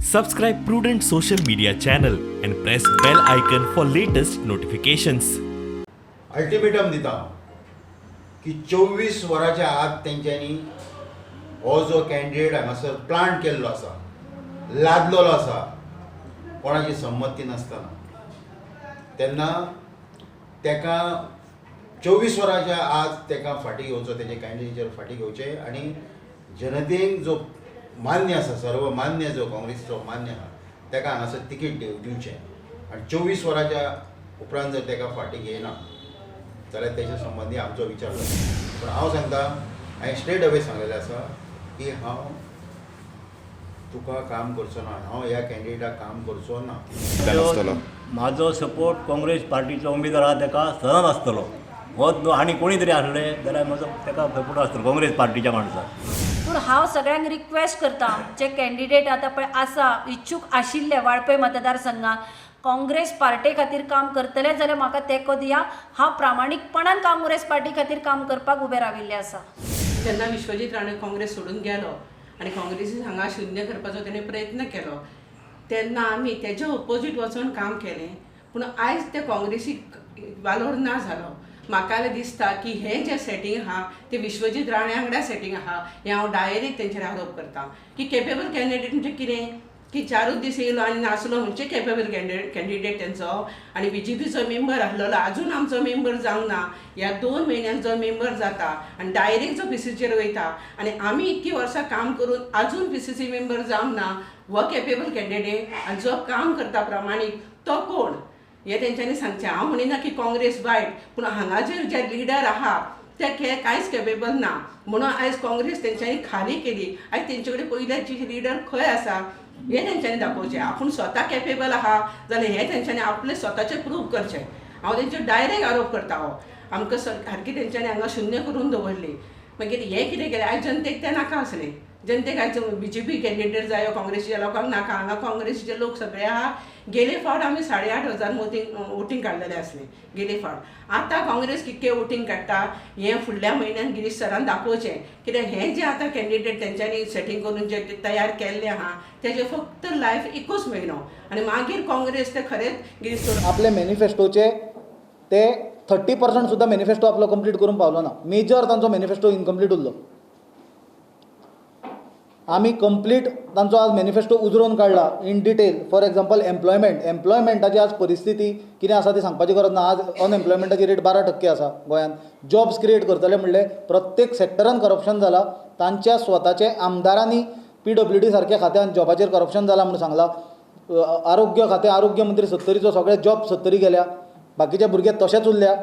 Subscribe Prudent Social Media channel and press bell icon for latest notifications. Ultimatum दिता की 24 वरांच्या आत तेंच्यांनी हो जो कॅन्डिडेट हांगासर प्लांट केल्लो आसा, लादलेलो आसा, कोणाची संमती नासतना तेन्ना तेका 24 वरांच्या आत तेका फाटीं घेवचो, तेजे कॅन्डिडेटीचेर फाटीं घेवचे आनी जनतेक जो मान्य आसा, सर्व मान्य जो काँग्रेसीचो मान्य आहा तेका हांगासर तिकीट दिवचें आनी 24 वरांच्या उपरांत जर तेका फाटीं घेयना जाल्यार तेच्या संबंदी आमचो विचार जाता. पूण हांव सांगता, हांवें स्ट्रेट अवे सांगलेलें आसा की हांव तुका काम करचो ना, हांव ह्या कॅन्डिडेटाक काम करचो ना. म्हाजो सपोर्ट काँग्रेस पार्टीचो उमेदवार आहा ताका सदांच आसतलो. हो आनी कोणी तरी आसले जाल्यार म्हजो ताका सपोर्ट आसतलो काँग्रेस पार्टीच्या माणसाक. पूण हांव सगळ्यांक रिक्वेस्ट करता, जे कॅन्डिडेट आतां पळय आसा, इच्छूक आशिल्ले वाळपय मतदारसंघात काँग्रेस पार्टी खातीर काम करतले जाल्यार म्हाका तेंको दिया. हांव प्रामाणीकपणान काँग्रेस पार्टी खातीर काम करपाक उबें राविल्लें आसा. जेन्ना विश्वजीत राणे काँग्रेस सोडून गेलो आनी काँग्रेसी हांगा शुन्य करपाचो तेणें प्रयत्न केलो तेन्ना आमी तेजे ऑपोजीट वचून काम केलें. पूण आयज ते काँग्रेसीक वालोर ना जालो. म्हाका जाल्यार दिसता की हें जें सेटींग आहा तें विश्वजीत राणे वांगडा सेटींग आहा हें हांव डायरेक्ट तेंचेर आरोप करतां की केपेबल कॅन्डिडेट म्हणजे कितें की 4 दीस येयलो आनी नासलो म्हणजे केपेबल कॅन्डिडेट तेंचो. आनी BJPचो मेंबर आसलेलो आजून आमचो मेंबर जावंक ना. ह्या 2 म्हयन्यांत जो मेंबर जाता आनी डायरेक्ट जो PCCचेर वयता आनी आमी इतकीं वर्सां काम करून आजून PCC मेंबर जावंक ना, हो केपेबल कॅन्डिडेट आनी जो काम करता प्रामाणीक तो कोण हें तेंच्यांनी सांगचें. हांव म्हणिना की काँग्रेस वायट, पूण हांगा जे लिडर आहा ते कांयच केपेबल ना म्हणून आयज काँग्रेस तेंच्यांनी खाली केली. आयज तेंचे कडेन पयल्याची लिडर खंय आसा हें तेंच्यांनी दाखोवचें. आपूण स्वता केपेबल आहा जाल्यार हें तेंच्यांनी आपलें स्वताचें प्रूव करचें. हांव तेंचेर डायरेक्ट आरोप करता. आमकां सारकी तेंच्यांनी हांगा शुन्य करून दवरली. मागीर हें कितें केलें, आयज जनतेक तें नाका आसलें. जनतेक आयज BJP कॅन्डिडेट जायो, काँग्रेसीच्या लोकांक नाका. हांगा काँग्रेसीचे लोक सगळे आहा. गेले फावट आमी 8,500 वोटींग काडलेलें आसलें गेले फावट. आतां काँग्रेस कितकें वोटींग काडटा हें फुडल्या म्हयन्यान गिरीश सरान दाखोवचें. कित्याक हें जें आतां कॅन्डिडेट तेंच्यांनी सेटींग करून जे तयार केल्लें आहा तेजें फक्त लायफ 1 म्हयनो आनी मागीर काँग्रेस तें खरेंच गिरीश सर आपले मॅनिफेस्टोचे ते 30% सुद्दां मॅनिफेस्टो आपलो कंप्लीट करून पावलो ना. मेजर तांचो मॅनिफेस्टो इनकम्प्लीट उरलो. आमी कंप्लीट तांचो आज मॅनिफेस्टो उजरोवन काडला इन डिटेल. फॉर एग्जाम्पल एम्प्लॉयमेंटाची आज परिस्थिती कितें आसा ती सांगपाची गरज ना. आज अनएम्प्लॉयमेंटाची रेट 12% आसा गोंयांत. जॉब्स क्रिएट करतले म्हणले प्रत्येक सेक्टरान करप्शन जालां. तांच्या स्वताचे आमदारांनी PWD सारख्या खात्यान जॉबाचेर करप्शन जालां म्हणून सांगलां. आरोग्य खातें, आरोग्य मंत्री 70रीचो सगळे जॉब 70 गेल्या. बाकीचे भुरगे तशेंच उरल्या.